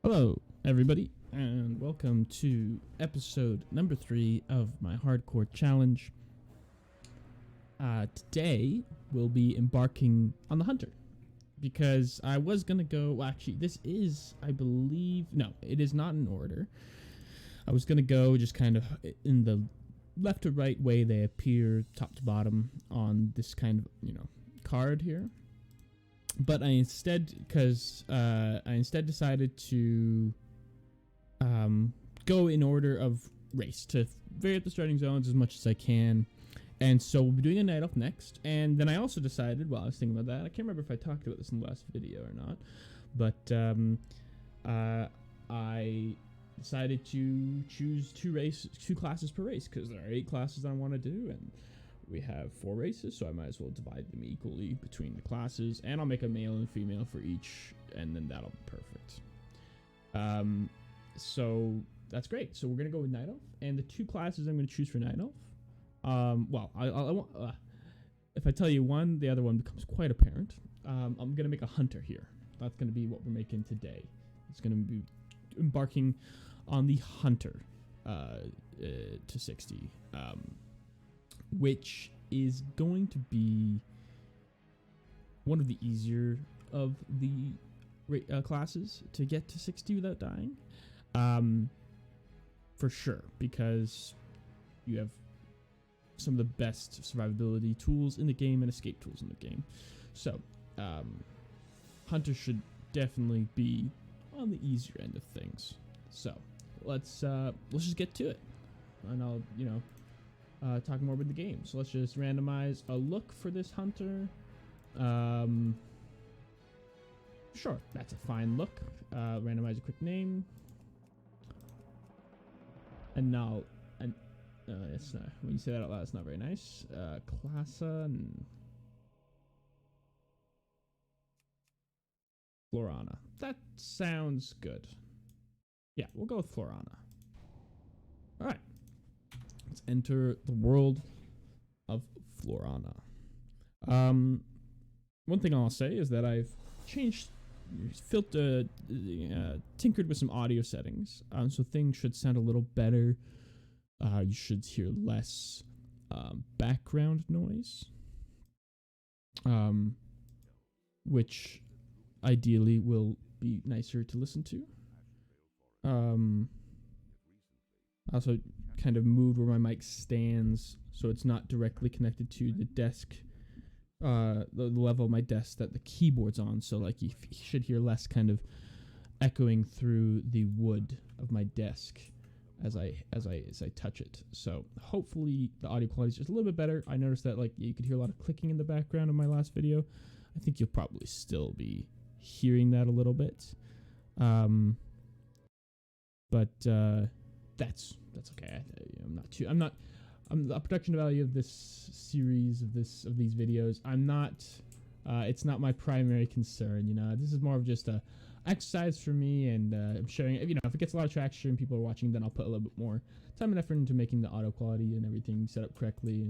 Hello, everybody, and welcome to episode number 3 of my hardcore challenge. Today, we'll be embarking on the Hunter, because I was going to go, well, actually, this is, I believe, no, it is not in order. I was going to go just kind of in the left to right way they appear, top to bottom, on this kind of, card here. But I instead decided to go in order of race to vary up the starting zones as much as I can. And so we'll be doing a night elf next. And then I also decided, while I was thinking about that, I can't remember if I talked about this in the last video or not, but I decided to choose two classes per race, because there are 8 classes I want to do, and we have 4 races, so I might as well divide them equally between the classes, and I'll make a male and female for each, and then that'll be perfect. So that's great. So we're gonna go with Night Elf, and the 2 classes I'm gonna choose for Night Elf. Well, I won't, if I tell you one, the other one becomes quite apparent. I'm gonna make a Hunter here. That's gonna be what we're making today. It's gonna be embarking on the Hunter to 60. Which is going to be one of the easier of the classes to get to 60 without dying. For sure, because you have some of the best survivability tools in the game and escape tools in the game. So, Hunter should definitely be on the easier end of things. So, let's just get to it. And I'll, talk more about the game. So let's just randomize a look for this Hunter. Sure, that's a fine look. Randomize a quick name. And now, it's not, when you say that out loud, it's not very nice. Classa and Florana. That sounds good. Yeah, we'll go with Florana. All right. Let's enter the world of Florana. One thing I'll say is that I've tinkered with some audio settings, so things should sound a little better. You should hear less background noise, which ideally will be nicer to listen to. Also kind of moved where my mic stands so it's not directly connected to the desk, the level of my desk that the keyboard's on, so like you should hear less kind of echoing through the wood of my desk as I touch it. So hopefully the audio quality is just a little bit better. I noticed that you could hear a lot of clicking in the background of my last video. I think you'll probably still be hearing that a little bit, but that's okay. The production value of this series of these videos, it's not my primary concern. This is more of just a exercise for me, and I'm sharing it. If it gets a lot of traction and people are watching, then I'll put a little bit more time and effort into making the audio quality and everything set up correctly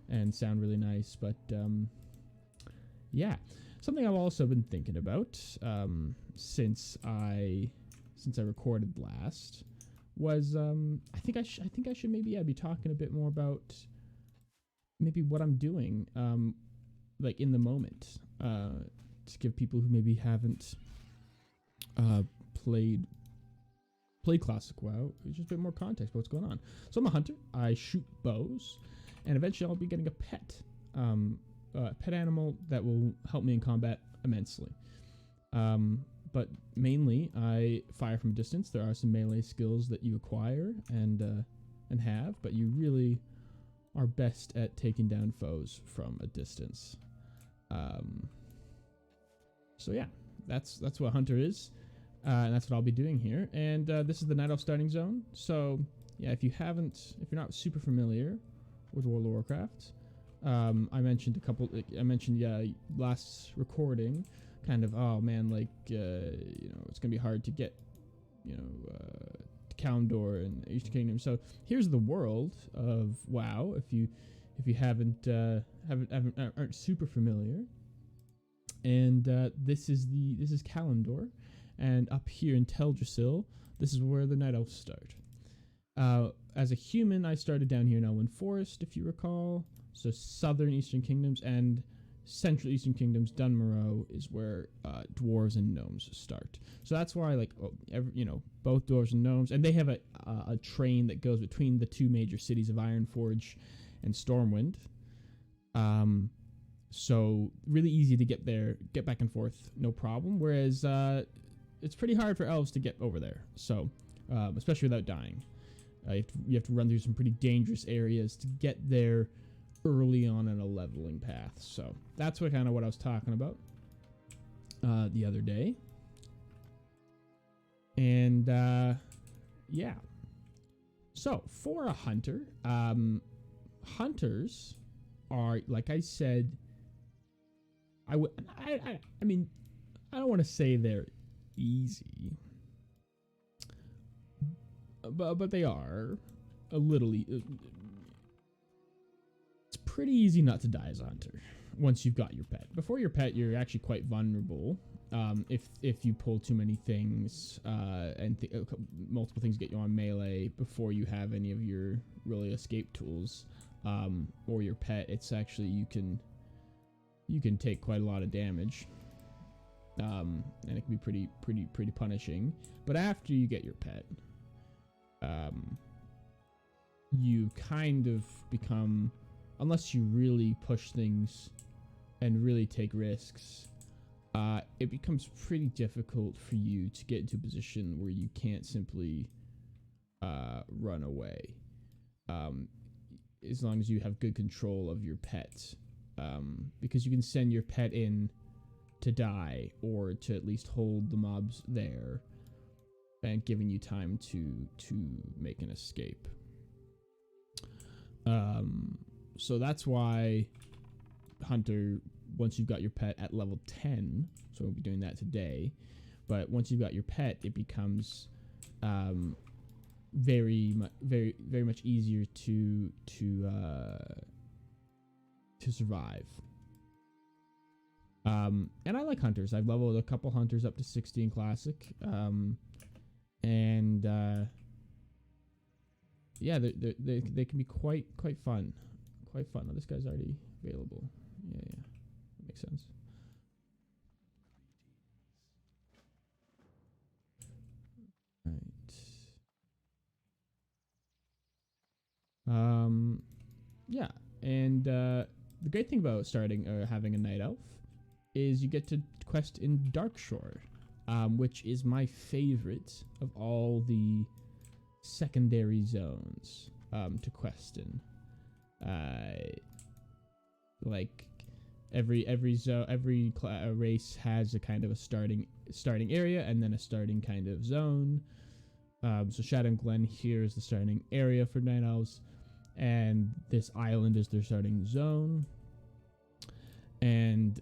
and sound really nice. But yeah, something I've also been thinking about since I recorded last was I think I should maybe be talking a bit more about maybe what I'm doing in the moment, to give people who maybe haven't played classic WoW just a bit more context about what's going on. So I'm a hunter. I shoot bows, and eventually I'll be getting a pet animal that will help me in combat immensely. But mainly, I fire from a distance. There are some melee skills that you acquire and have, but you really are best at taking down foes from a distance. So yeah, that's what Hunter is, and that's what I'll be doing here. And this is the Night Elf starting zone. So yeah, if you're not super familiar with World of Warcraft, I mentioned last recording. Kind of, oh man, it's gonna be hard to get, to Kalimdor and Eastern Kingdom. So here's the world of WoW. If you aren't super familiar, and this is Kalimdor, And up here in Teldrassil, this is where the Night Elves start. As a human, I started down here in Elwyn Forest, if you recall. So southern Eastern Kingdoms and central Eastern Kingdoms, Dunmorrow is where dwarves and gnomes start. So that's why, like, both dwarves and gnomes, and they have a train that goes between the two major cities of Ironforge and Stormwind. So really easy to get there, get back and forth, no problem. Whereas it's pretty hard for elves to get over there. So especially without dying, you have to run through some pretty dangerous areas to get there early on in a leveling path. So that's what I was talking about the other day. And yeah. So for a hunter, hunters are, like I said, I mean, I don't want to say they're easy, but they are a little. It's pretty easy not to die as a hunter once you've got your pet. Before your pet, you're actually quite vulnerable. If you pull too many things and multiple things get you on melee before you have any of your really escape tools or your pet, it's actually you can take quite a lot of damage, and it can be pretty punishing. But after you get your pet, you kind of become, unless you really push things and really take risks, it becomes pretty difficult for you to get into a position where you can't simply run away. As long as you have good control of your pet, because you can send your pet in to die or to at least hold the mobs there and giving you time to make an escape. So that's why hunter, once you've got your pet at level 10, so we'll be doing that today, but once you've got your pet, it becomes very much easier to survive. And I like hunters. I've leveled a couple hunters up to 60 in classic, and yeah, they can be quite fun. Oh, this guy's already available. Yeah, that makes sense. Right. Yeah, and the great thing about starting or having a night elf is you get to quest in Darkshore, which is my favorite of all the secondary zones to quest in. Like every race has a kind of a starting area and then a starting kind of zone. So Shadow Glen here is the starting area for Night Elves, and this island is their starting zone. And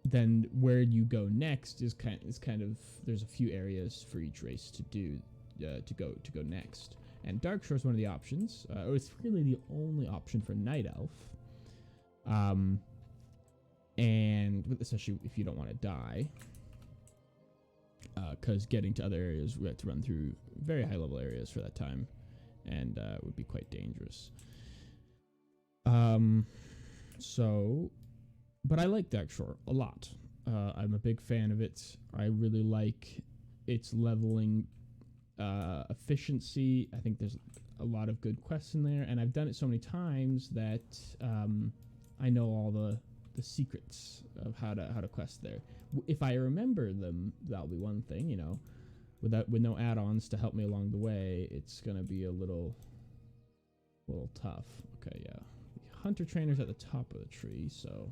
then where you go next is kind of there's a few areas for each race to do to go next. And Darkshore is one of the options, or it's really the only option for Night Elf. And especially if you don't want to die, because getting to other areas, we have to run through very high level areas for that time, and it would be quite dangerous. But I like Darkshore a lot. I'm a big fan of it. I really like its leveling efficiency. I think there's a lot of good quests in there, and I've done it so many times that I know all the secrets of how to quest there. If I remember them, that'll be one thing. With no add-ons to help me along the way, it's gonna be a little tough. Okay, yeah. Hunter trainer's at the top of the tree, so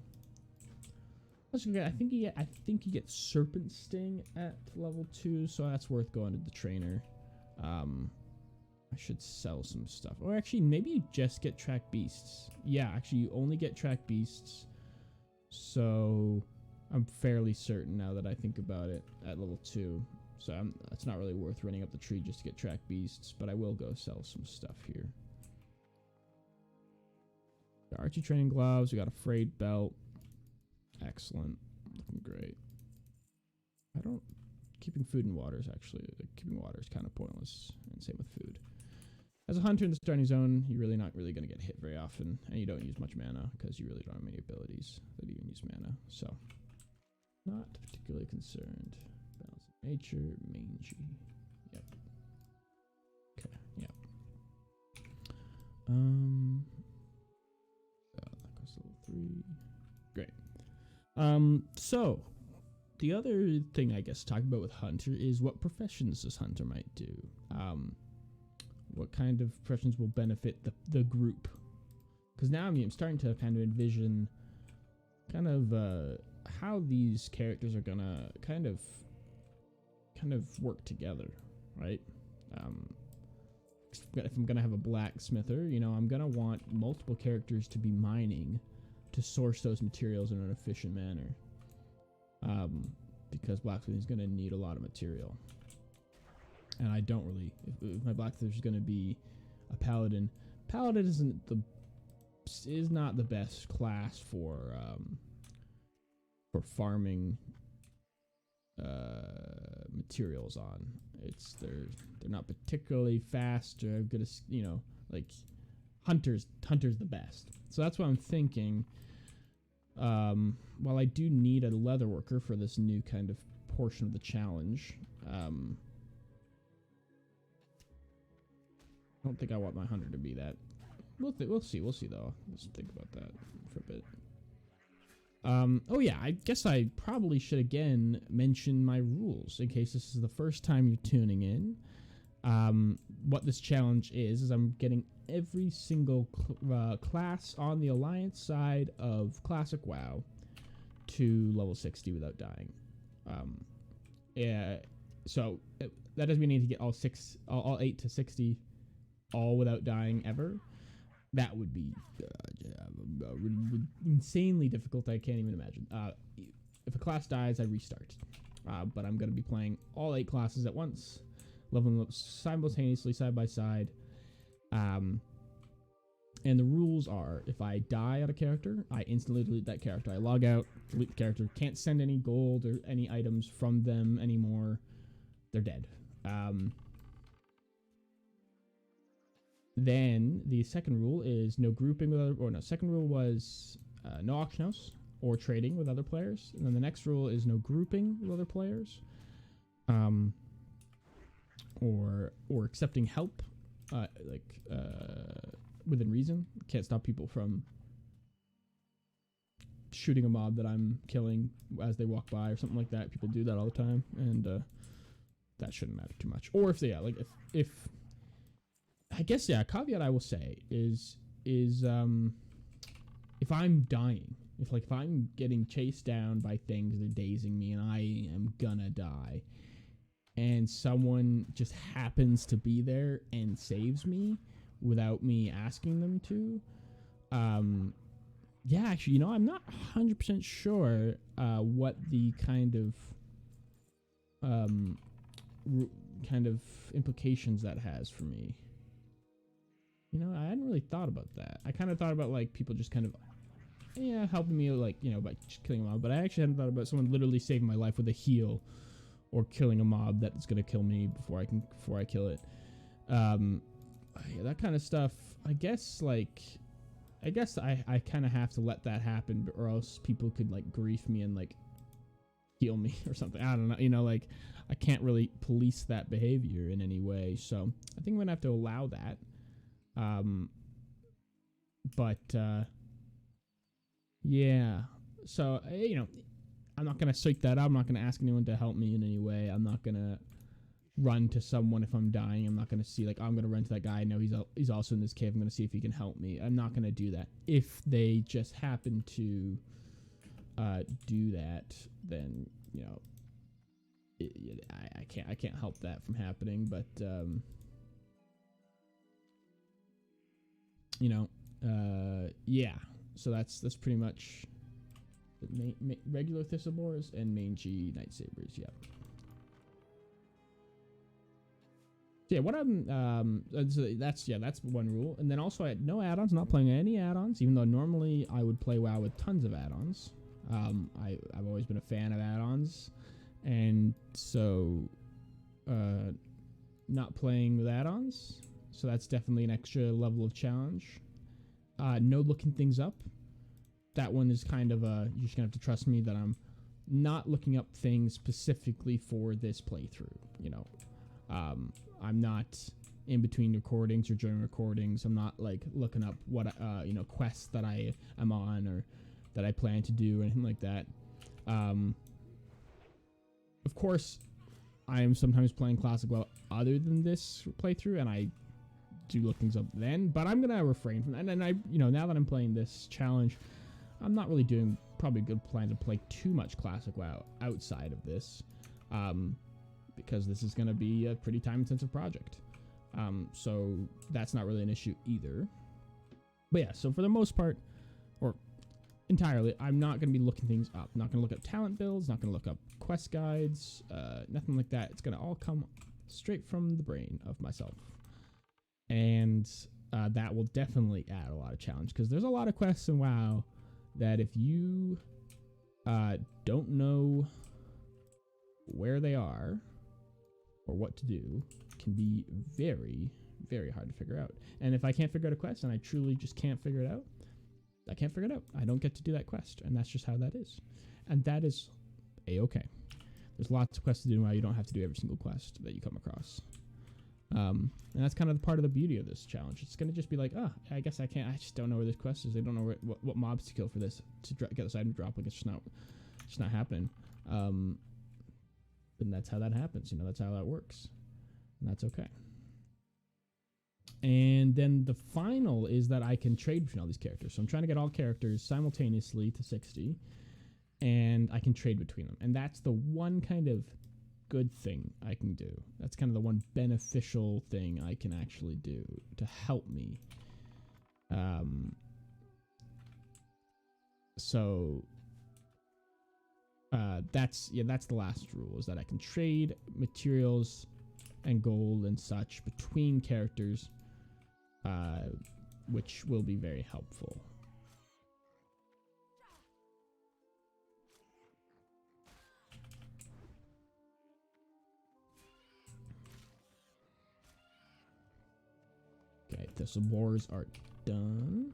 let's go. I think you get Serpent Sting at level 2, so that's worth going to the trainer. I should sell some stuff, or actually maybe you just get track beasts. Yeah, actually you only get track beasts, so I'm fairly certain now that I think about it at level 2. So it's not really worth running up the tree just to get track beasts, but I will go sell some stuff here. Got archery training gloves. We got a frayed belt. Excellent. Looking great. I don't keeping food and water is actually, keeping water is kind of pointless, and same with food. As a hunter in the starting zone, you're really not really going to get hit very often, and you don't use much mana because you really don't have many abilities that even use mana. So, not particularly concerned. Balance of nature, mangy. Yep. Okay. Yep. That costs level 3. Great. So the other thing I guess talking about with hunter is what professions this hunter might do. What kind of professions will benefit the group? Because now I'm starting to kind of envision kind of how these characters are gonna kind of work together, right? If I'm gonna have a blacksmither, you know, I'm gonna want multiple characters to be mining to source those materials in an efficient manner. Because blacksmithing is gonna need a lot of material. And I don't really, if my blacksmith is going to be a paladin, paladin is not the best class for farming materials on. They're not particularly fast or good as, you know, like hunter's the best. So that's what I'm thinking. While I do need a leather worker for this new kind of portion of the challenge, I don't think I want my hunter to be that. We'll see though. Let's think about that for a bit. Oh yeah, I guess I probably should again mention my rules in case this is the first time you're tuning in. What this challenge is I'm getting every single class on the Alliance side of Classic WoW to level 60 without dying. Yeah, so that doesn't mean I need to get all 8 to 60 all without dying ever. That would be insanely difficult. I can't even imagine. If a class dies, I restart. But I'm going to be playing all 8 classes at once, leveling up simultaneously side by side. And the rules are, if I die on a character, I instantly delete that character. I log out, delete the character. Can't send any gold or any items from them anymore. They're dead. Then the second rule is no grouping with other, or no, second rule was no auction house or trading with other players. And then the next rule is no grouping with other players, or accepting help, within reason. Can't stop people from shooting a mob that I'm killing as they walk by or something like that. People do that all the time, and that shouldn't matter too much. Or if they, if I guess, yeah, a caveat I will say is if I'm dying, if I'm getting chased down by things, they're dazing me, and I am gonna die, and someone just happens to be there and saves me without me asking them to, yeah, actually, you know, I'm not 100% sure what the kind of implications that has for me. You know, I hadn't really thought about that. I kind of thought about, like, people just kind of, yeah, helping me, like, you know, by just killing a mob. But I actually hadn't thought about someone literally saving my life with a heal or killing a mob that's going to kill me before I kill it. Yeah, that kind of stuff. I guess I kind of have to let that happen, or else people could, like, grief me and, like, heal me or something. I don't know. You know, like, I can't really police that behavior in any way. So I think I'm going to have to allow that. Yeah, so, you know, I'm not going to seek that out. I'm not going to ask anyone to help me in any way. I'm not going to run to someone if I'm dying. I'm not going to see, like, oh, I'm going to run to that guy. No, he's also in this cave. I'm going to see if he can help me. I'm not going to do that. If they just happen to, do that, then, you know, I can't help that from happening, but, you know, yeah. So that's pretty much regular Thistleborers and mangy Night Sabers. Yeah. So yeah, what so that's one rule. And then also I had no add-ons, not playing any add-ons, even though normally I would play WoW with tons of add-ons. I've always been a fan of add-ons, and And so not playing with add-ons, so that's definitely an extra level of challenge. No looking things up. That one is kind of you're just gonna have to trust me that I'm not looking up things specifically for this playthrough. You know, I'm not in between recordings or during recordings. I'm not like looking up what you know, quests that I am on or that I plan to do or anything like that. Of course, I am sometimes playing Classic WoW other than this playthrough, and I do look things up then. But I'm gonna refrain from that. And I, you know, now that I'm playing this challenge, I'm not really doing probably a good plan to play too much Classic WoW outside of this, because this is going to be a pretty time-intensive project. So that's not really an issue either. But yeah, so for the most part, or entirely, I'm not going to be looking things up. Not going to look up talent builds, not going to look up quest guides, nothing like that. It's going to all come straight from the brain of myself. And that will definitely add a lot of challenge, because there's a lot of quests in WoW that if you don't know where they are or what to do, can be very, very hard to figure out. And if I can't figure out a quest and I truly just can't figure it out, I can't figure it out. I don't get to do that quest, and that's just how that is. And that is a-okay. There's lots of quests to do while you don't have to do every single quest that you come across. And that's kind of the part of the beauty of this challenge. It's going to just be like, I guess I just don't know where this quest is. I don't know what mobs to kill for this to get this item to drop. Like, it's just not happening. And that's how that happens. You know, that's how that works. And that's okay. And then the final is that I can trade between all these characters. So I'm trying to get all characters simultaneously to 60, and I can trade between them. And that's the one kind of good thing I can do. That's kind of the one beneficial thing I can actually do to help me. That's the last rule, is that I can trade materials and gold and such between characters, which will be very helpful. Okay, the wars are done.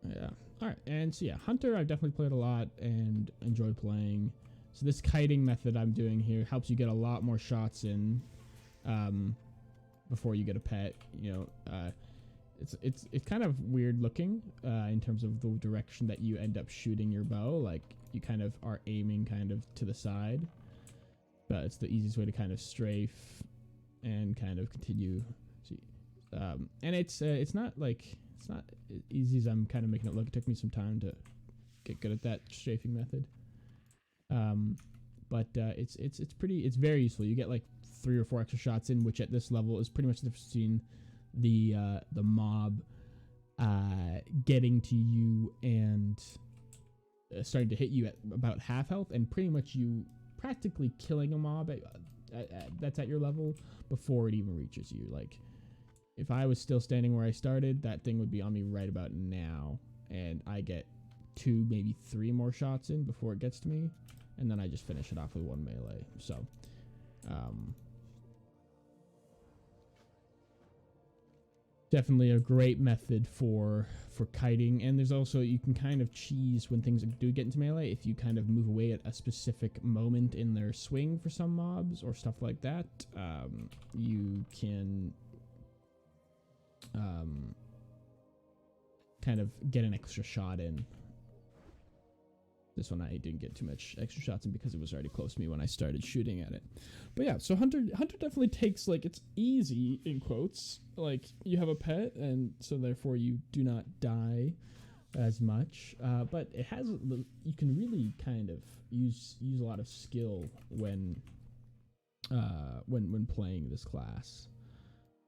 Yeah. Alright, and so yeah, Hunter I've definitely played a lot and enjoyed playing. So this kiting method I'm doing here helps you get a lot more shots in before you get a pet. You know, it's kind of weird looking in terms of the direction that you end up shooting your bow. Like, you kind of are aiming kind of to the side, but it's the easiest way to kind of strafe and kind of continue. And it's not easy as I'm kind of making it look. It took me some time to get good at that strafing method. But it's very useful. You get like 3 or 4 extra shots in, which at this level is pretty much the difference between the mob getting to you and starting to hit you at about half health, and pretty much you practically killing a mob that's at your level before it even reaches you. Like, if I was still standing where I started, that thing would be on me right about now, and I get 2, maybe 3 more shots in before it gets to me, and then I just finish it off with 1 melee. So, definitely a great method for kiting. And there's also, you can kind of cheese when things do get into melee. If you kind of move away at a specific moment in their swing for some mobs or stuff like that, you can kind of get an extra shot in. This one I didn't get too much extra shots in because it was already close to me when I started shooting at it. But yeah, so Hunter definitely takes, like, it's easy in quotes. Like, you have a pet, and so therefore you do not die as much. But it has, you can really kind of use a lot of skill when playing this class.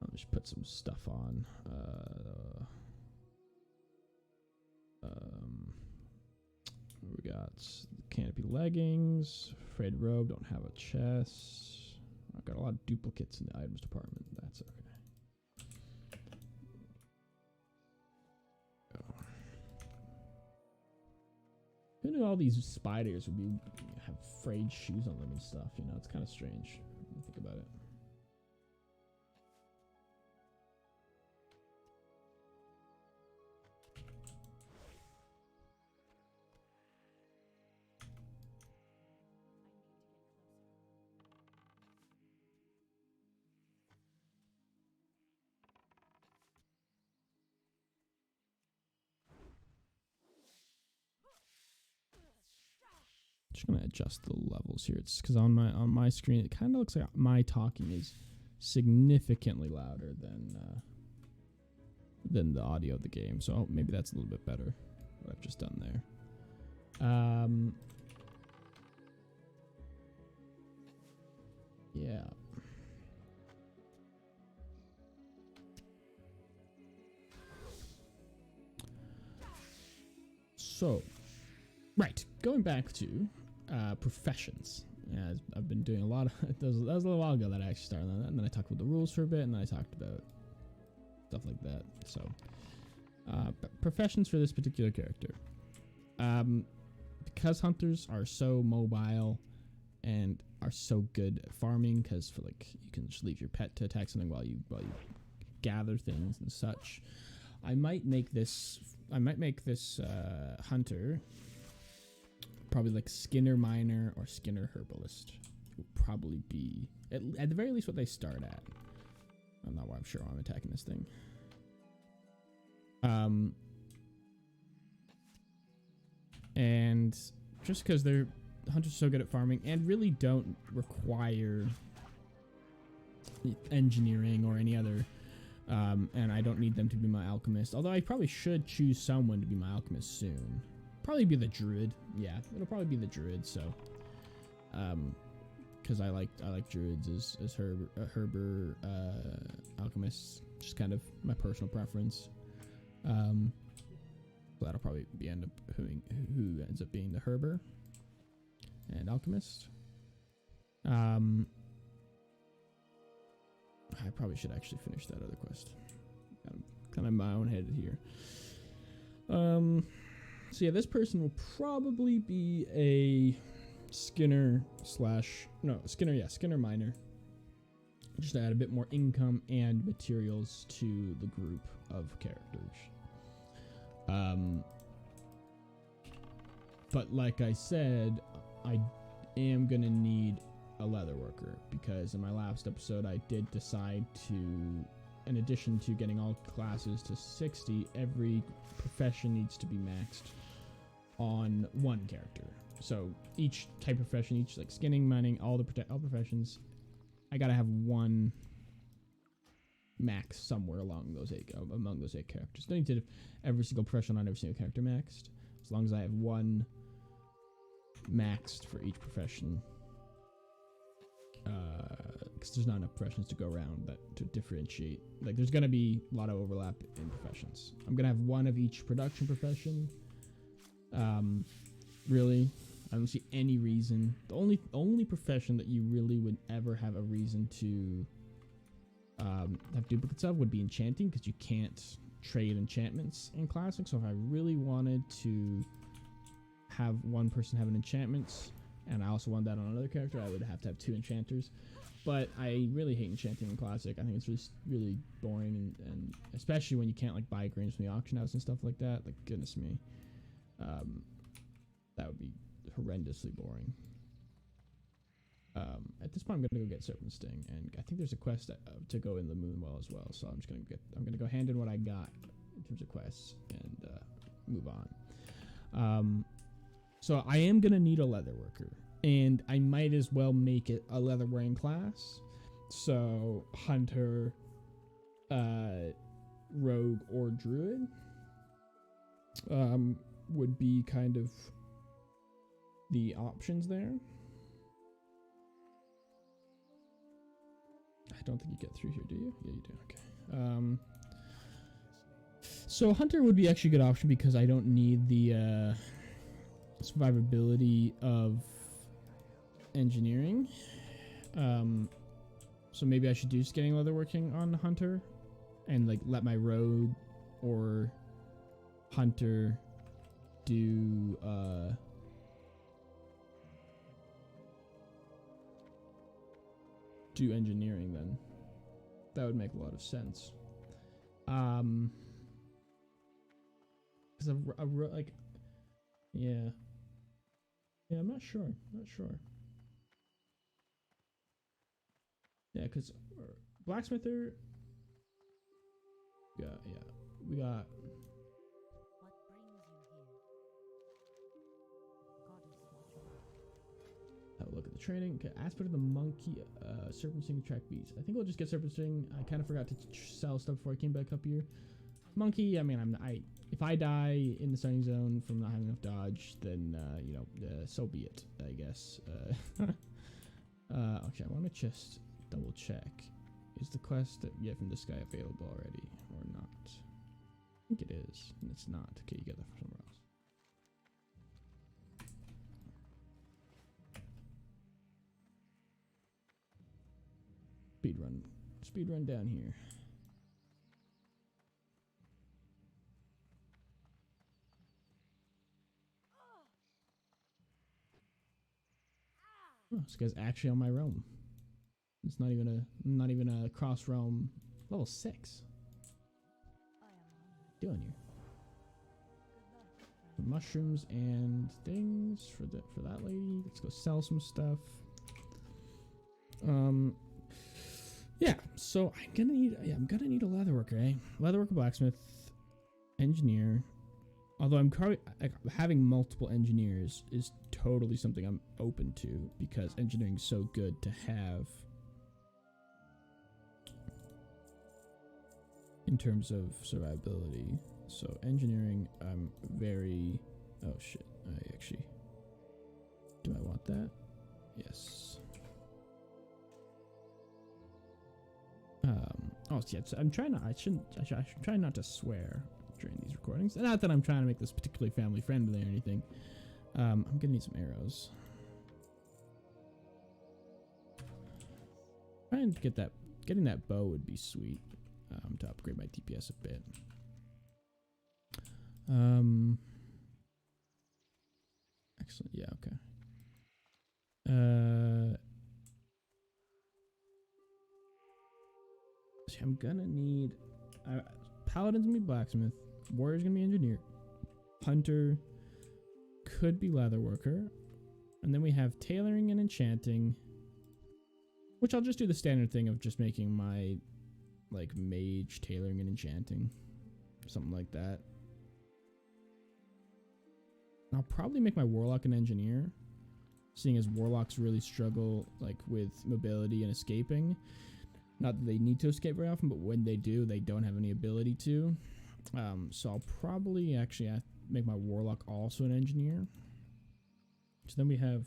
I'll just put some stuff on. We got canopy leggings, frayed robe, don't have a chest. I've got a lot of duplicates in the items department. That's okay. Who knew all these spiders would have frayed shoes on them and stuff. You know, it's kind of strange when you think about it. Just gonna adjust the levels here. It's because on my screen it kind of looks like my talking is significantly louder than the audio of the game. So maybe that's a little bit better. What I've just done there. Yeah. So, right, going back to professions. Yeah, I've been doing a lot of that was a little while ago that I actually started on that, and then I talked about the rules for a bit, and then I talked about stuff like that. So, professions for this particular character. Because hunters are so mobile and are so good at farming, because for like you can just leave your pet to attack something while you gather things and such. I might make this hunter probably like Skinner Miner or Skinner Herbalist. Will probably be at the very least what they start at. I'm not sure why I'm attacking this thing. And just because the hunters are so good at farming and really don't require engineering or any other, and I don't need them to be my alchemist. Although I probably should choose someone to be my alchemist soon. Probably be the druid. Yeah, it'll probably be the druid. So, because I like druids as herber alchemists. Just kind of my personal preference. So that'll probably be who ends up being the herber and alchemist. I probably should actually finish that other quest. I'm kind of in my own head here. So yeah, this person will probably be a Skinner Miner. Just to add a bit more income and materials to the group of characters. But like I said, I am gonna need a leather worker, because in my last episode I did decide to, in addition to getting all classes to 60, every profession needs to be maxed on one character. So each type of profession, each like skinning, mining, all professions, I gotta have one max somewhere among those eight characters. Don't need to have every single profession on every single character maxed. As long as I have one maxed for each profession, because there's not enough professions to go around to differentiate. Like, there's gonna be a lot of overlap in professions. I'm gonna have one of each production profession. Really, I don't see any reason. The only profession that you really would ever have a reason to have duplicates of would be enchanting, because you can't trade enchantments in Classic. So if I really wanted to have one person have an enchantments, and I also want that on another character, I would have to have two enchanters. But I really hate enchanting in Classic. I think it's just really boring, and especially when you can't like buy grains from the auction house and stuff like that. Like, goodness me, that would be horrendously boring. At this point, I'm gonna go get Serpent Sting, and I think there's a quest to go in the Moonwell as well. So I'm gonna go hand in what I got in terms of quests and move on. So I am gonna need a leather worker, and I might as well make it a leather wearing class. So hunter, rogue, or druid would be kind of the options there. I don't think you get through here, do you? Yeah, you do. Okay. So hunter would be actually a good option, because I don't need the survivability of engineering. So maybe I should do skinning leatherworking on hunter, and like let my rogue or hunter do do engineering then. That would make a lot of sense. Because like, yeah, I'm not sure. Yeah, because blacksmither. Yeah, we got. What brings you here? Goddess Watcher. Have a look at the training. Okay, aspect of the monkey, serpenting track beast. I think we'll just get serpenting. I kind of forgot to sell stuff before I came back up here. Monkey. I mean, if I die in the starting zone from not having enough dodge, then so be it. I guess. Okay, I want to just double check. Is the quest that you get from this guy available already or not? I think it is, and it's not. Okay, you get that from somewhere else. Speed run down here. Oh, this guy's actually on my realm. It's not even a cross realm. Level 6. Doing here. Mushrooms and things for that lady. Let's go sell some stuff. Yeah, so I'm gonna need a leatherworker, eh? Leatherworker, blacksmith, engineer. Although I'm probably having multiple engineers is totally something I'm open to because engineering is so good to have in terms of survivability. So engineering, I'm very. Oh shit! Do I want that? Yes. Oh yeah. I'm trying not. I should try not to swear during these recordings. Not that I'm trying to make this particularly family friendly or anything. I'm gonna need some arrows. Trying to get that. Getting that bow would be sweet. To upgrade my DPS a bit. Excellent. Yeah. Okay. I'm gonna need. Paladin's gonna be blacksmith. Warrior's gonna be engineer. Hunter could be leatherworker, and then we have tailoring and enchanting, which I'll just do the standard thing of just making my like mage tailoring and enchanting, something like that. I'll probably make my warlock an engineer, seeing as warlocks really struggle like with mobility and escaping. Not that they need to escape very often, but when they do, they don't have any ability to. So I'll probably actually make my warlock also an engineer. So then we have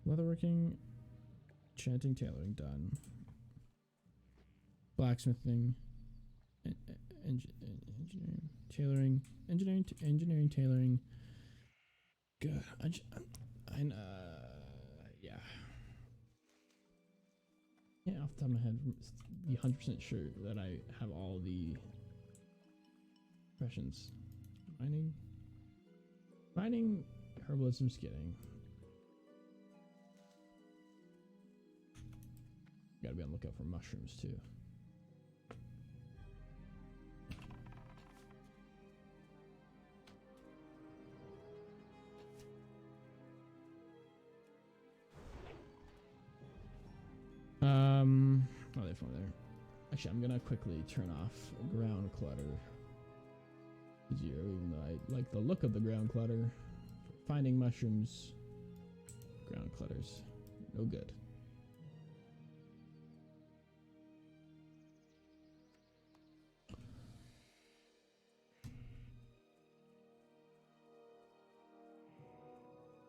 leatherworking, enchanting, tailoring done. Blacksmithing, engineering, tailoring, engineering, tailoring. Good. Yeah. Yeah, off the top of my head, be 100% sure that I have all the professions. Mining, herbalism, skidding. Gotta be on the lookout for mushrooms too. Oh, they're from there. Actually, I'm gonna quickly turn off ground clutter. Even though I like the look of the ground clutter. Finding mushrooms. Ground clutters. No good.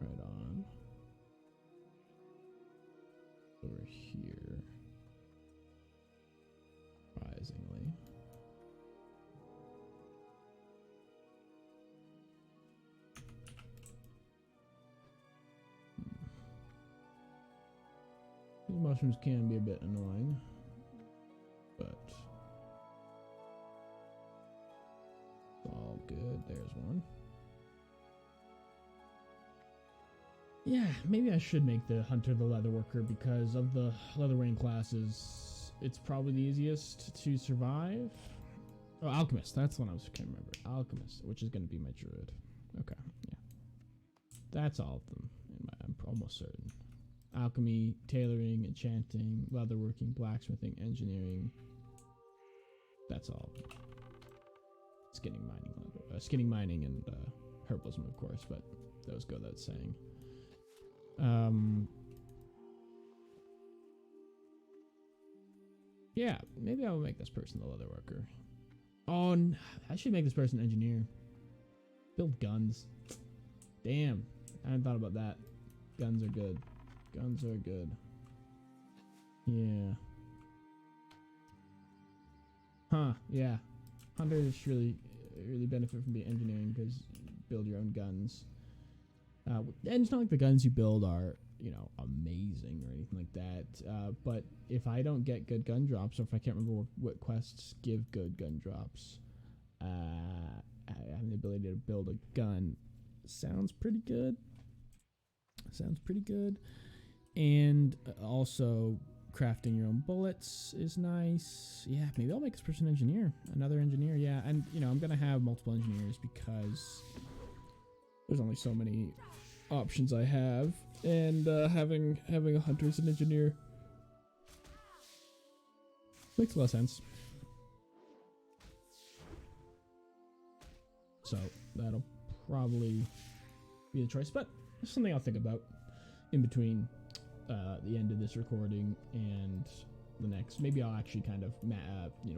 Right on. Over here. Surprisingly. These mushrooms can be a bit annoying, but it's all good. There's one. Yeah, maybe I should make the hunter the leather worker because of the leather wearing classes. It's probably the easiest to survive. Oh, alchemist. That's the one I was can't remember. Alchemist, which is going to be my druid. Okay, yeah, that's all of them. I'm almost certain. Alchemy, tailoring, enchanting, leatherworking, blacksmithing, engineering. That's all. Skinning, mining, and herbalism, of course, but those go without saying. Yeah, maybe I will make this person the leather worker. Oh, I should make this person engineer. Build guns. Damn, I hadn't thought about that. Guns are good. Guns are good. Yeah. Huh, yeah. Hunters really benefit from being engineering because you build your own guns. And it's not like the guns you build are, amazing or anything like that. But if I don't get good gun drops, or if I can't remember what quests give good gun drops, having the ability to build a gun sounds pretty good. And also crafting your own bullets is nice. Yeah, maybe I'll make this person another engineer. Yeah, and I'm gonna have multiple engineers because there's only so many options I have, and having a hunter as an engineer makes a lot of sense. So that'll probably be the choice, but it's something I'll think about in between the end of this recording and the next. Maybe I'll actually kind of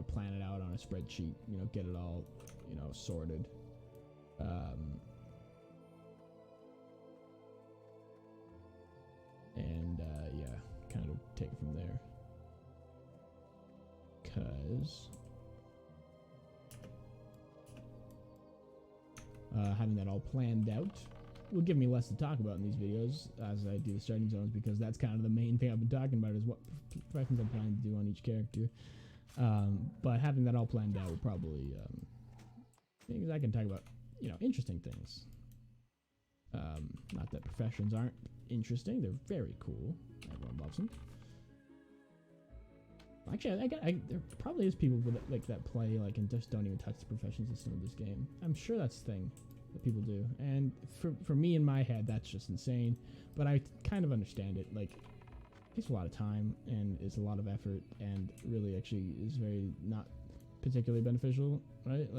plan it out on a spreadsheet, get it all sorted. And kind of take it from there, because having that all planned out will give me less to talk about in these videos as I do the starting zones, because that's kind of the main thing I've been talking about, is what professions I'm planning to do on each character. But having that all planned out will probably because I can talk about interesting things. Not that professions aren't interesting; they're very cool. Everyone loves them. Actually, there probably is people that play and just don't even touch the profession system of this game. I'm sure that's the thing that people do, and for me in my head, that's just insane. But I kind of understand it. It takes a lot of time and it's a lot of effort, and really actually is very not particularly beneficial, right?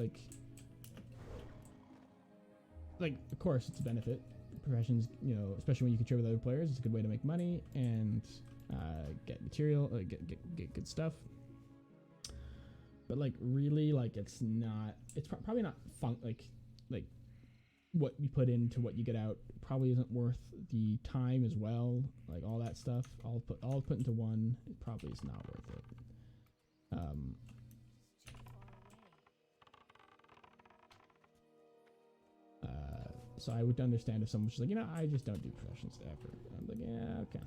Of course, it's a benefit. Professions, especially when you can trade with other players, it's a good way to make money and get material, get good stuff. But really, it's not. It's probably not fun. What you put into what you get out probably isn't worth the time as well. All that stuff, all put into one, it probably is not worth it. So I would understand if someone's just I just don't do professions ever. I'm like, yeah, okay.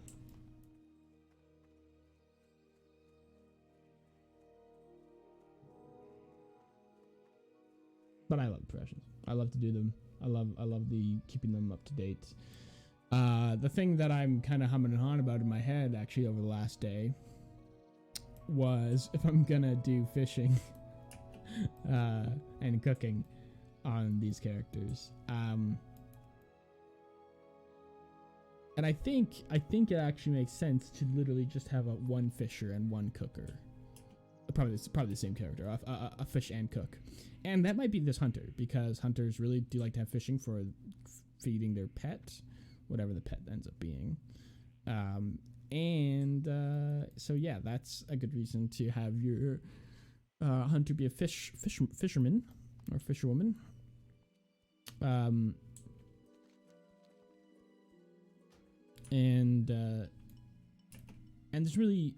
But I love professions. I love to do them. I love the keeping them up to date. The thing that I'm kind of humming and hawing about in my head actually over the last day was if I'm gonna do fishing and cooking on these characters. And I think it actually makes sense to literally just have one fisher and one cooker. Probably the same character, a fish and cook. And that might be this hunter, because hunters really do like to have fishing for feeding their pet, whatever the pet ends up being. So yeah, that's a good reason to have your hunter be a fisherman or fisherwoman. And there's really,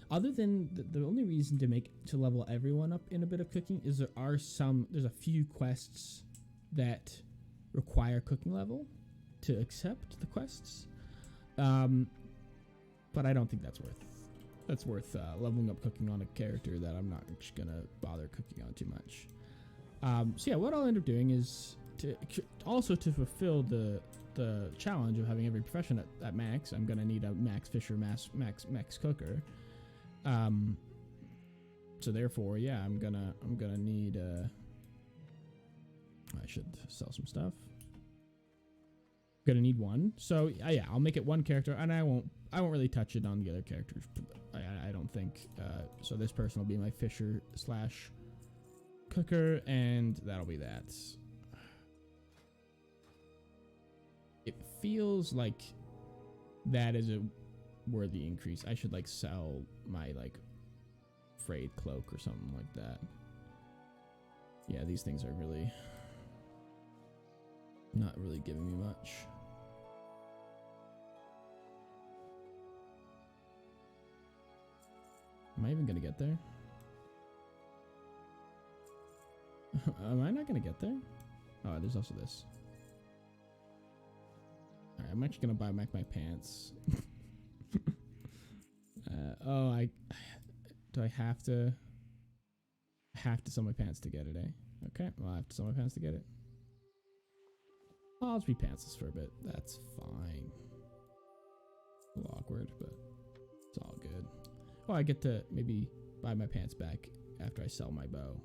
other than the only reason to level everyone up in a bit of cooking is there's a few quests that require cooking level to accept the quests. But I don't think that's worth leveling up cooking on a character that I'm not just gonna bother cooking on too much. So yeah, what I'll end up doing is also to fulfill the challenge of having every profession at max, I'm gonna need a max fisher, max cooker. So therefore, yeah, I'm gonna need. I should sell some stuff. Gonna need one. So yeah, I'll make it one character, and I won't really touch it on the other characters. I don't think. So this person will be my fisher / cooker, and that'll be that. It feels like that is a worthy increase. I should like sell my like frayed cloak or something like that. Yeah, these things are really not really giving me much. Am I even gonna get there? Am I not gonna get there? Oh, there's also this. Alright, I'm actually gonna buy back my pants. Do I have to sell my pants to get it, eh? Okay, well, I have to sell my pants to get it. I'll just be pantsless for a bit. That's fine. A little awkward, but it's all good. Oh, I get to maybe buy my pants back after I sell my bow.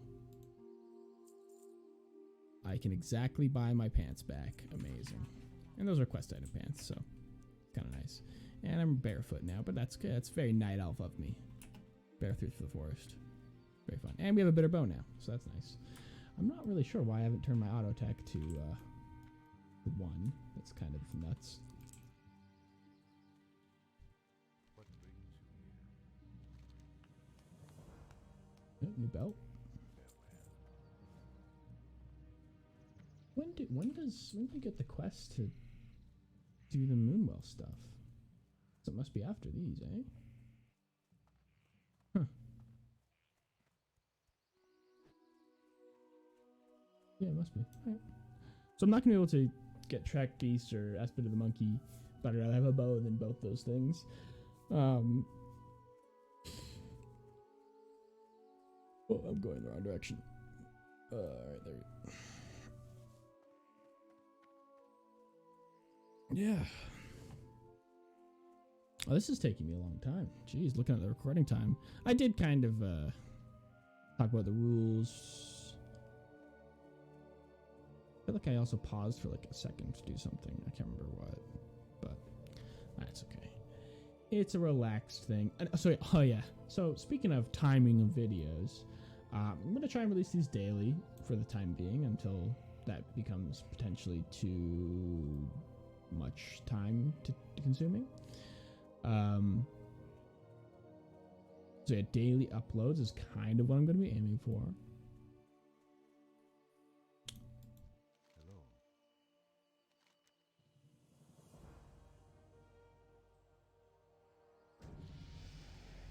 I can exactly buy my pants back. Amazing. And those are quest item pants, so kind of nice. And I'm barefoot now, but that's good. That's very night elf of me. Barefoot through the forest. Very fun. And we have a better bow now, so that's nice. I'm not really sure why I haven't turned my auto attack to 1. That's kind of nuts. Oh, new belt. When do you get the quest to do the Moonwell stuff? So it must be after these, eh? Huh. Yeah, it must be. All right. So I'm not gonna be able to get track beast or aspect of the monkey, but I'd rather have a bow than both those things. Oh, I'm going the wrong direction. Alright, there we go. Yeah. Oh, this is taking me a long time. Jeez, looking at the recording time. I did kind of talk about the rules. I feel like I also paused for like a second to do something. I can't remember what, but that's okay. It's a relaxed thing. So, oh yeah. So speaking of timing of videos, I'm gonna try and release these daily for the time being until that becomes potentially too much time to consuming. So yeah, daily uploads is kind of what I'm going to be aiming for. Hello.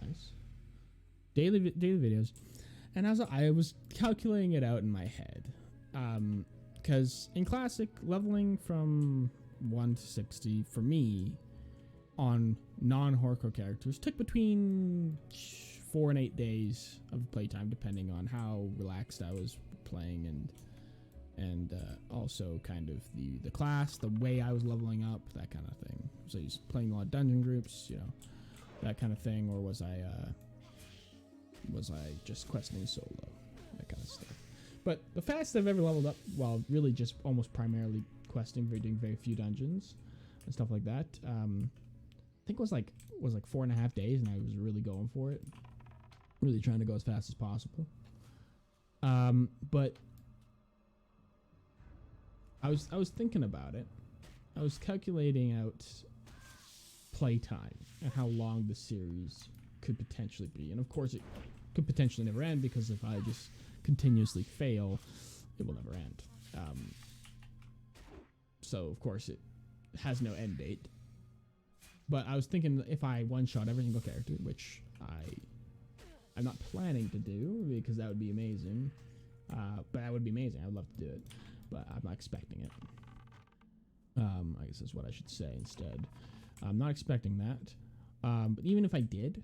Nice. Daily videos. And as I was calculating it out in my head, because in Classic, leveling from 1 to 60 for me on non-hardcore characters took between 4 and 8 days of playtime, depending on how relaxed I was playing and also kind of the class, the way I was leveling up, that kind of thing. So I was playing a lot of dungeon groups, you know, that kind of thing, or was I just questing solo, that kind of stuff. But the fastest I've ever leveled up, while really just almost primarily questing, doing very few dungeons and stuff like that, I think was like 4.5 days, and I was really going for it, really trying to go as fast as possible. But I was thinking about it. I was calculating out playtime and how long the series could potentially be, and of course it could potentially never end, because if I just continuously fail, it will never end. So of course it has no end date. But I was thinking, if I one-shot every single character, which I'm not planning to do, because that would be amazing. But that would be amazing. I would love to do it, but I'm not expecting it. I guess that's what I should say instead. I'm not expecting that. But even if I did,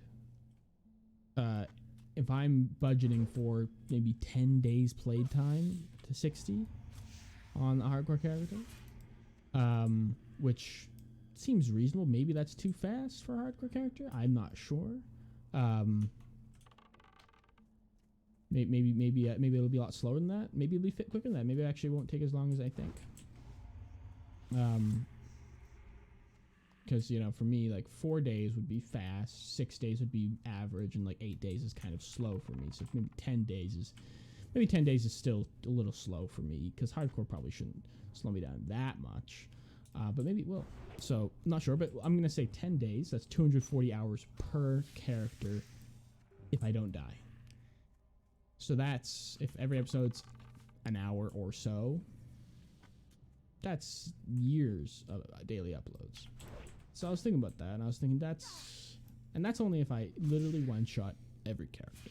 if I'm budgeting for maybe 10 days playtime to 60 on the hardcore character, which seems reasonable. Maybe that's too fast for a hardcore character. I'm not sure. Maybe it'll be a lot slower than that. Maybe it'll be fit quicker than that. Maybe it actually won't take as long as I think. Because for me, like 4 days would be fast, 6 days would be average, and like 8 days is kind of slow for me. So maybe 10 days is still a little slow for me, because hardcore probably shouldn't slow me down that much, but maybe it will. So I'm not sure, but I'm gonna say 10 days. That's 240 hours per character if I don't die. So that's, if every episode's an hour or so, that's years of daily uploads. So I was thinking about that, and I was thinking that's only if I literally one-shot every character.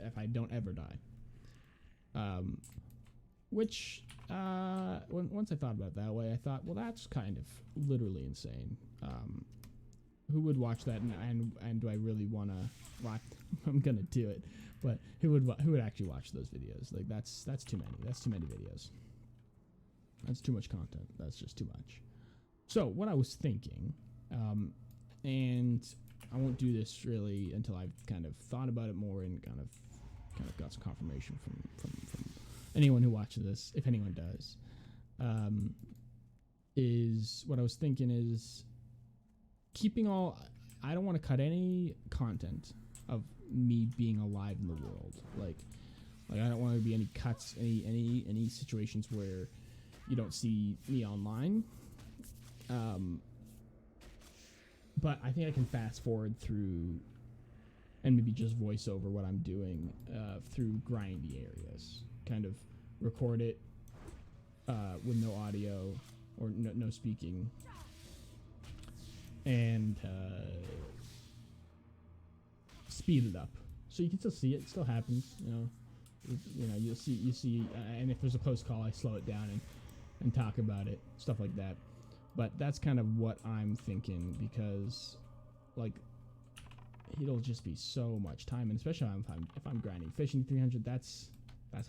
If I don't ever die. Which once I thought about it that way, I thought, well, that's kind of literally insane. Who would watch that, and do I really want to watch? I'm gonna do it, but who would actually watch those videos? Like that's too many. That's too many videos. That's too much content. That's just too much. So what I was thinking, and I won't do this really until I've kind of thought about it more and kind of got some confirmation from anyone who watches this, if anyone does, is what I was thinking is keeping I don't want to cut any content of me being alive in the world. Like I don't want to be any cuts, any situations where you don't see me online. But I think I can fast forward through and maybe just voice over what I'm doing through grindy areas. Kind of record it with no audio or no speaking, and speed it up so you can still see it. It still happens, you'll see, and if there's a close call, I slow it down and talk about it, stuff like that. But that's kind of what I'm thinking, because like it'll just be so much time, and especially if I'm grinding fishing 300, that's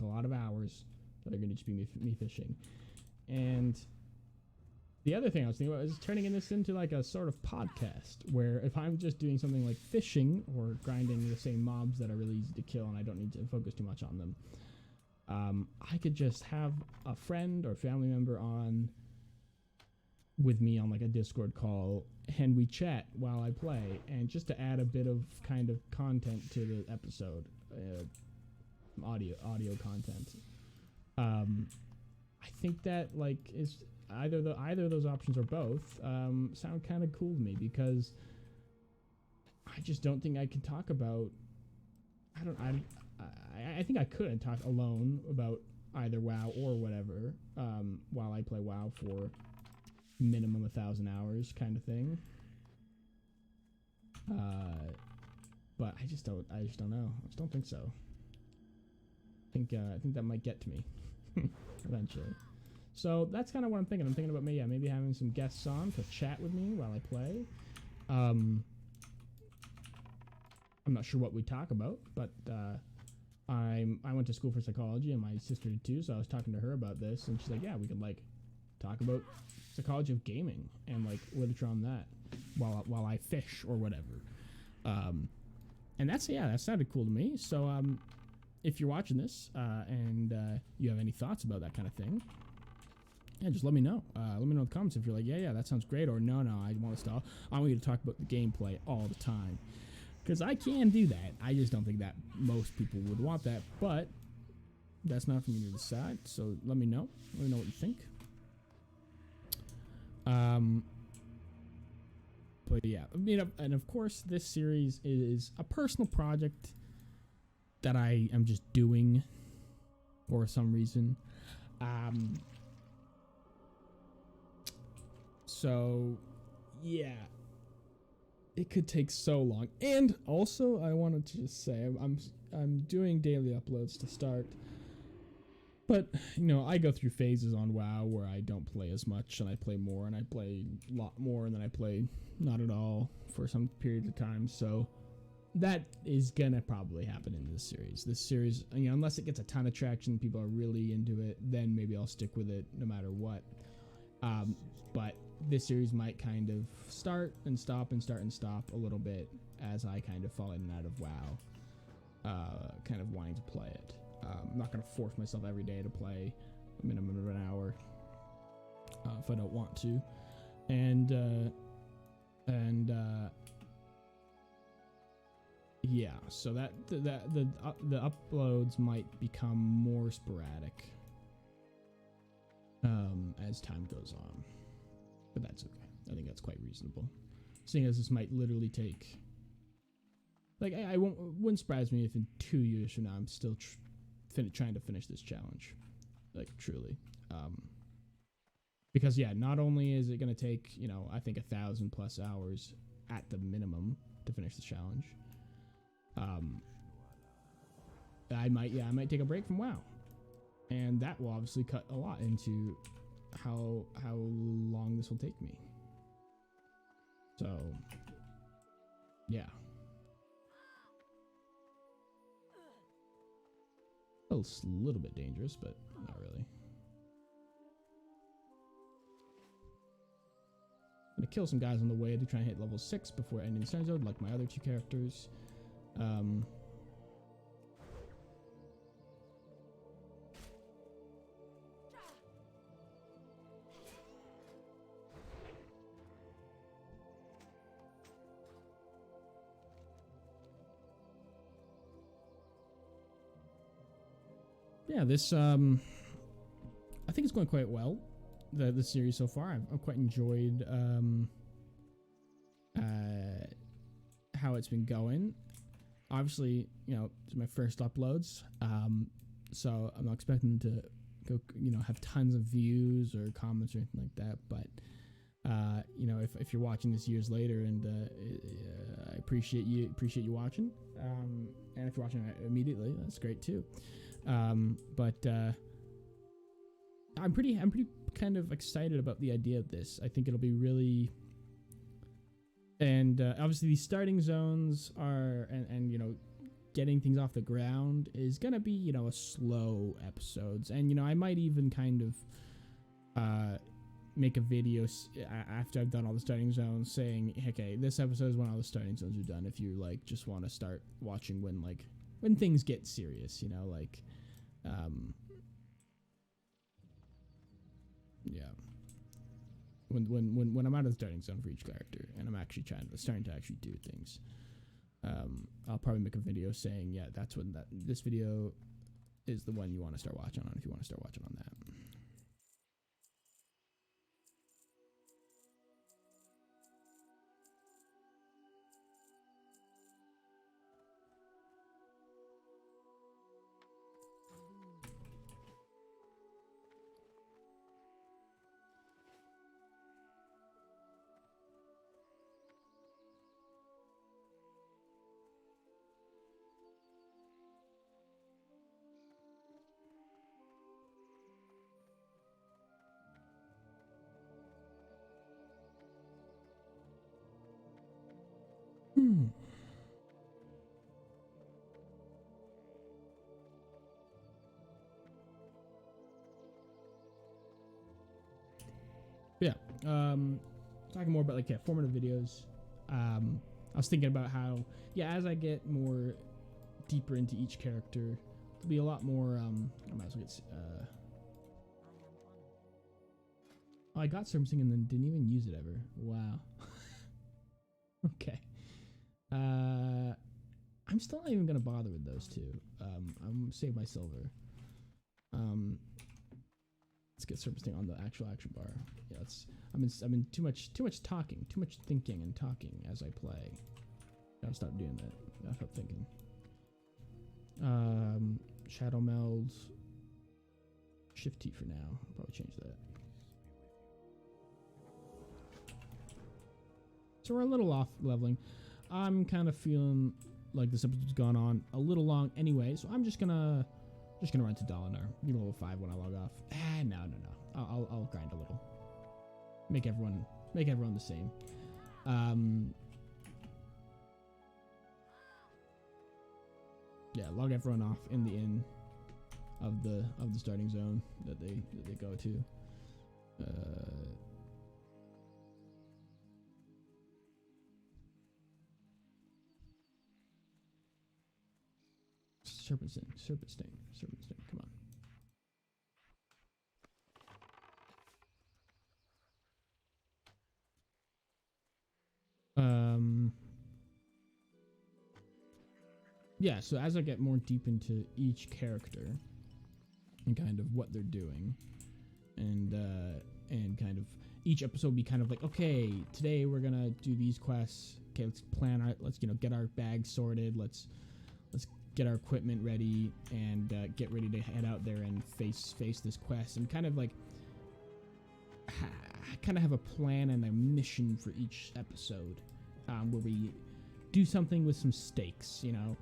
a lot of hours that are going to just be me fishing. And the other thing I was thinking about is turning this into like a sort of podcast, where if I'm just doing something like fishing or grinding the same mobs that are really easy to kill and I don't need to focus too much on them, I could just have a friend or family member on with me on like a Discord call, and we chat while I play, and just to add a bit of kind of content to the episode, audio content. I think that like is either of those options or both sound kind of cool to me, because I just don't think I can talk about. I think I could talk alone about either WoW or whatever while I play WoW for minimum 1,000 hours kind of thing. But I just don't know. I just don't think so. I think that might get to me eventually. So that's kind of what I'm thinking. I'm thinking about maybe having some guests on to chat with me while I play. I'm not sure what we talk about, but I went to school for psychology, and my sister did too. So I was talking to her about this, and she's like, "Yeah, we could like talk about psychology of gaming and like literature on that while I fish or whatever." And that sounded cool to me. So if you're watching this and you have any thoughts about that kind of thing, just let me know. Let me know in the comments if you're like, yeah, that sounds great, or no, I want you to talk about the gameplay all the time, because I can do that. I just don't think that most people would want that, but that's not for me to decide. So let me know. Let me know what you think. But yeah, and of course, this series is a personal project that I am just doing for some reason. So yeah, it could take so long. And also, I wanted to just say I'm doing daily uploads to start. But, I go through phases on WoW where I don't play as much, and I play more, and I play a lot more, and then I play not at all for some period of time. So that is gonna probably happen in this series. This series, unless it gets a ton of traction, people are really into it, then maybe I'll stick with it no matter what. But this series might kind of start and stop and start and stop a little bit as I kind of fall in and out of WoW, kind of wanting to play it. I'm not going to force myself every day to play a minimum of an hour if I don't want to. Yeah, so the uploads might become more sporadic as time goes on, but that's okay. I think that's quite reasonable, seeing as this might literally take, like, I wouldn't surprise me if in 2 years from now I'm still trying to finish this challenge, like, truly. Because yeah, not only is it going to take, I think 1,000+ hours at the minimum to finish the challenge. I might take a break from WoW, and that will obviously cut a lot into how long this will take me. So yeah, a little bit dangerous, but not really. I'm gonna kill some guys on the way to try and hit level 6 before ending the starting zone, like my other 2 characters. Yeah, this I think it's going quite well. The series so far, I've quite enjoyed how it's been going. Obviously, it's my first uploads, so I'm not expecting to go, have tons of views or comments or anything like that. But if you're watching this years later, and I appreciate you watching, and if you're watching it immediately, that's great too. But I'm pretty kind of excited about the idea of this. I think it'll be really, and obviously these starting zones are, and getting things off the ground is gonna be, a slow episodes, and I might even kind of make a video after I've done all the starting zones saying, okay, this episode is when all the starting zones are done, if you like just want to start watching when things get serious, yeah, when I'm out of the starting zone for each character and I'm actually starting to actually do things, I'll probably make a video saying, yeah, that's when this video is the one you want to start watching on, if you want to start watching on that. Yeah. Talking more about formative videos. I was thinking about how, as I get more deeper into each character, there'll be a lot more. I might as well get. I got servicing and then didn't even use it ever. Wow. Okay. I'm still not even gonna bother with those two. I'm gonna save my silver. Let's get servicing on the actual action bar. Yeah, I've been too much talking, too much thinking and talking as I play. Gotta stop doing that. Gotta stop thinking. Shadow meld. Shift T for now. I'll probably change that. So we're a little off leveling. I'm kind of feeling like this episode's gone on a little long anyway, so I'm just gonna run to Dalinar. Be level 5 when I log off. No. I'll grind a little. Make everyone the same. log everyone off in the inn of the starting zone that they go to. Serpent sting, come on. Yeah, so as I get more deep into each character and kind of what they're doing, and kind of each episode be kind of like, okay, today we're gonna do these quests. Okay, let's plan our, let's get our bags sorted. Let's get our equipment ready and get ready to head out there and face this quest, and kind of like kind of have a plan and a mission for each episode, where we do something with some stakes, you know.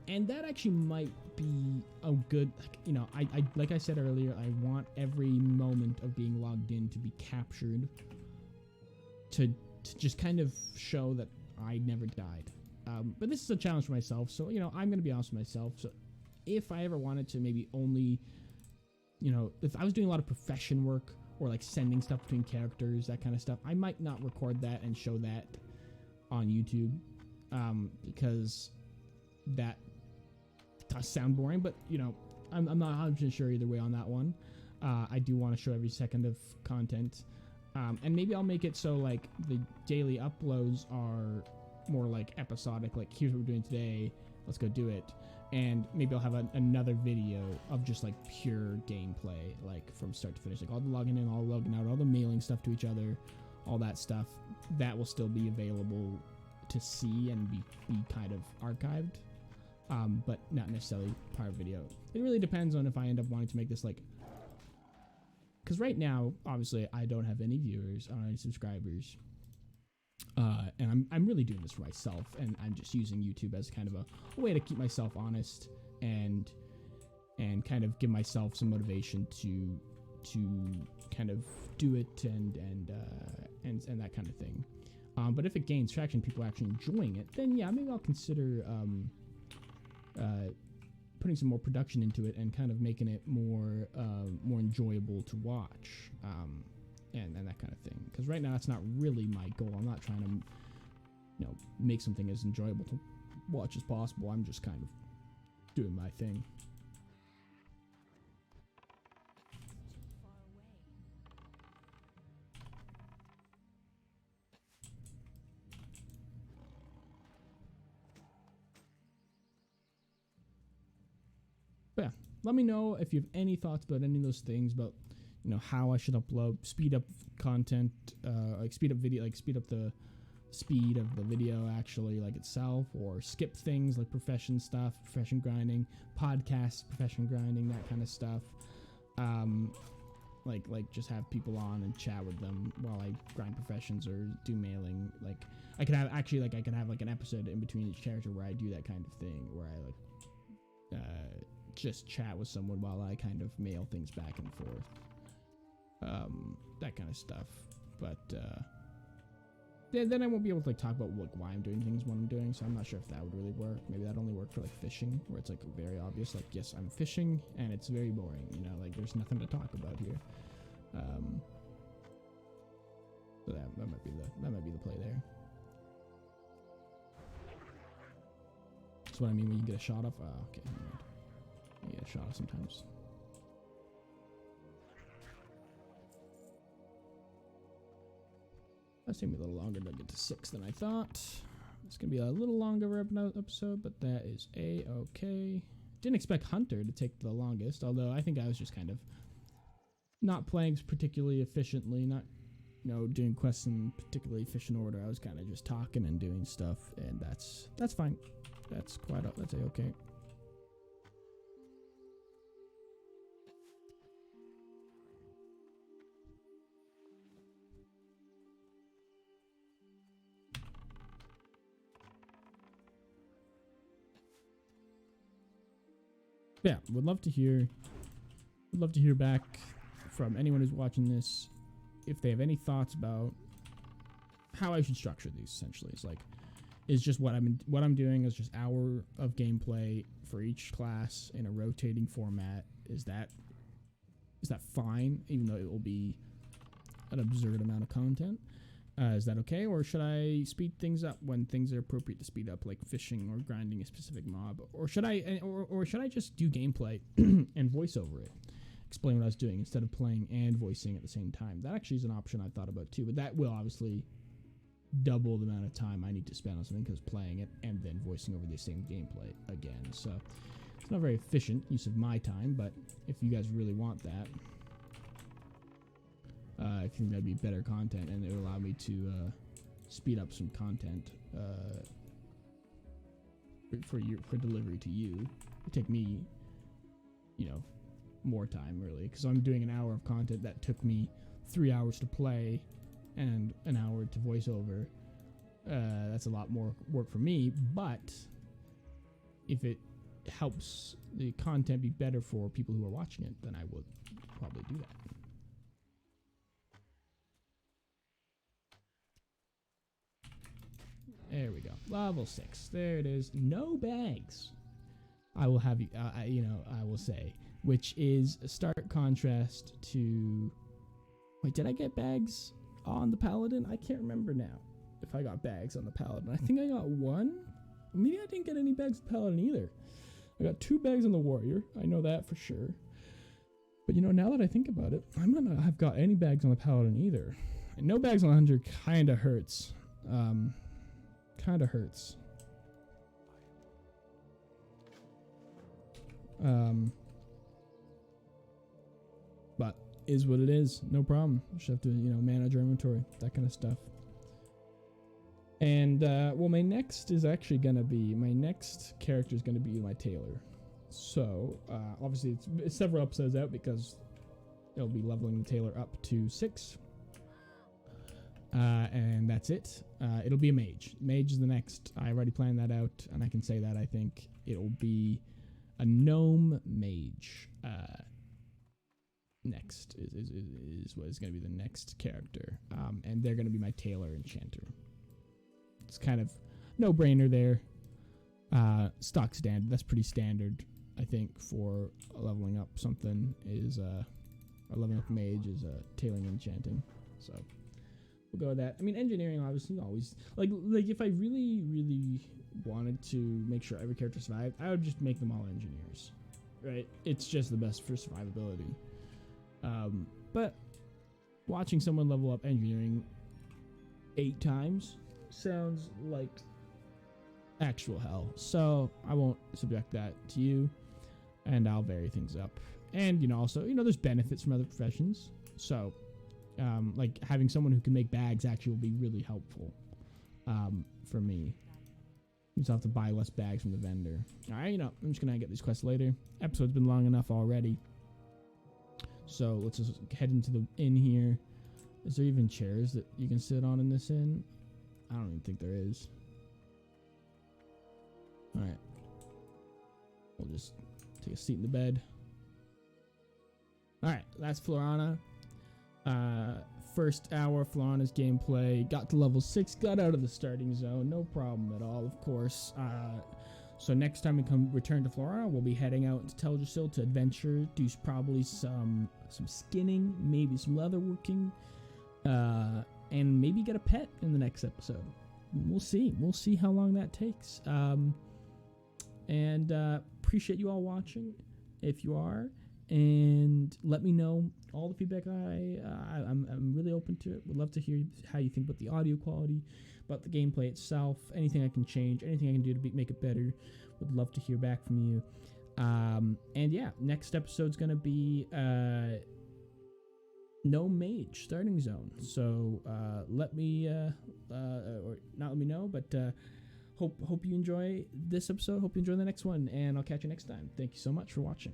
And that actually might be a good, you know, I like I said earlier, I want every moment of being logged in to be captured to just kind of show that I never died. But this is a challenge for myself, so, you know, I'm going to be honest with myself. So if I ever wanted to maybe only, you know, if I was doing a lot of profession work or like sending stuff between characters, that kind of stuff, I might not record that and show that on YouTube, because that does sound boring. But, you know, I'm not 100% sure either way on that one. I do want to show every second of content, and maybe I'll make it so like the daily uploads are more like episodic, like here's what we're doing today, let's go do it, and maybe I'll have another video of just like pure gameplay, like from start to finish, like all the logging in, all logging out, all the mailing stuff to each other, all that stuff that will still be available to see and be kind of archived, but not necessarily part of video. It really depends on if I end up wanting to make this, like, because right now obviously I don't have any viewers or any subscribers, and I'm really doing this for myself, and I'm just using YouTube as kind of a way to keep myself honest and kind of give myself some motivation to kind of do it and that kind of thing. But if it gains traction, people are actually enjoying it, then yeah, maybe I'll consider putting some more production into it and kind of making it more enjoyable to watch, and that kind of thing. Because right now that's not really my goal. I'm not trying to, you know, make something as enjoyable to watch as possible. I'm just kind of doing my thing. But yeah, let me know if you have any thoughts about any of those things, about, you know, how I should upload, speed up content, like speed up video, like speed up the speed of the video actually, like itself, or skip things like profession stuff, profession grinding, podcast profession grinding, that kind of stuff. Like just have people on and chat with them while I grind professions or do mailing. Like I could have actually, like I could have like an episode in between each character where I do that kind of thing, where I like just chat with someone while I kind of mail things back and forth. That kind of stuff. But then I won't be able to like talk about like why I'm doing things when I'm doing, so I'm not sure if that would really work. Maybe that'd only work for like fishing, where it's like very obvious, like, yes, I'm fishing and it's very boring, you know, like there's nothing to talk about here. So that might be the play there. That's what I mean when you get a shot off. Okay, you get a shot off sometimes. That's taking me a little longer to get to 6 than I thought. It's gonna be a little longer episode, but that is a-okay. Didn't expect Hunter to take the longest, although I think I was just kind of not playing particularly efficiently, not, you know, doing quests in particularly efficient order. I was kind of just talking and doing stuff, and that's fine. That's a-okay. Yeah, would love to hear back from anyone who's watching this, if they have any thoughts about how I should structure these. Essentially, it's like, is just what I'm doing is just hour of gameplay for each class in a rotating format. Is that fine? Even though it will be an absurd amount of content. Is that okay, or should I speed things up when things are appropriate to speed up, like fishing or grinding a specific mob, or should I just do gameplay and voice over it, explain what I was doing instead of playing and voicing at the same time? That actually is an option I've thought about too, but that will obviously double the amount of time I need to spend on something because playing it and then voicing over the same gameplay again. So it's not very efficient use of my time, but if you guys really want that, I think that'd be better content, and it would allow me to speed up some content for delivery to you. It'd take me, more time really, because I'm doing an hour of content that took me 3 hours to play and an hour to voice over. That's a lot more work for me, but if it helps the content be better for people who are watching it, then I would probably do that. There we go. Level 6. There it is. No bags. I will have you, I will say, which is a stark contrast to... Wait, did I get bags on the Paladin? I can't remember now if I got bags on the Paladin. I think I got one. Maybe I didn't get any bags on the Paladin either. I got 2 bags on the Warrior. I know that for sure. But, now that I think about it, I might not have got any bags on the Paladin either. And no bags on the Hunter kind of hurts. But is what it is. No problem. Just have to, manage our inventory, that kind of stuff. And, well, my next character is going to be my tailor. So, obviously it's several episodes out because it'll be leveling the tailor up to 6. And that's it. It'll be a mage. Mage is the next. I already planned that out, and I can say that I think it'll be a gnome mage. Next is what is going to be the next character. And they're going to be my tailor enchanter. It's kind of no-brainer there. Stock standard. That's pretty standard, I think, for leveling up something is, or leveling up mage is tailing enchanting. So... we'll go with that. I mean, engineering obviously always like if I really, really wanted to make sure every character survived, I would just make them all engineers, right? It's just the best for survivability. But watching someone level up engineering 8 times sounds like actual hell. So I won't subject that to you, and I'll vary things up. And also, there's benefits from other professions. So. Like having someone who can make bags actually will be really helpful for me. You just have to buy less bags from the vendor. Alright, I'm just gonna get these quests later. Episode's been long enough already. So let's just head into the inn here. Is there even chairs that you can sit on in this inn? I don't even think there is. Alright. We'll just take a seat in the bed. Alright, that's Florana. First hour Florana's gameplay, got to level 6, got out of the starting zone, no problem at all, of course. So next time we return to Florana, we'll be heading out to Teldrassil to adventure, do probably some skinning, maybe some leather working, and maybe get a pet in the next episode. We'll see how long that takes. And appreciate you all watching, if you are. And let me know all the feedback. I'm really open to it. Would love to hear how you think about the audio quality, about the gameplay itself, anything I can change, anything I can do to make it better. Would love to hear back from you. And yeah, next episode's gonna be no mage starting zone. So let me or not let me know, but hope you enjoy this episode. Hope you enjoy the next one, and I'll catch you next time. Thank you so much for watching.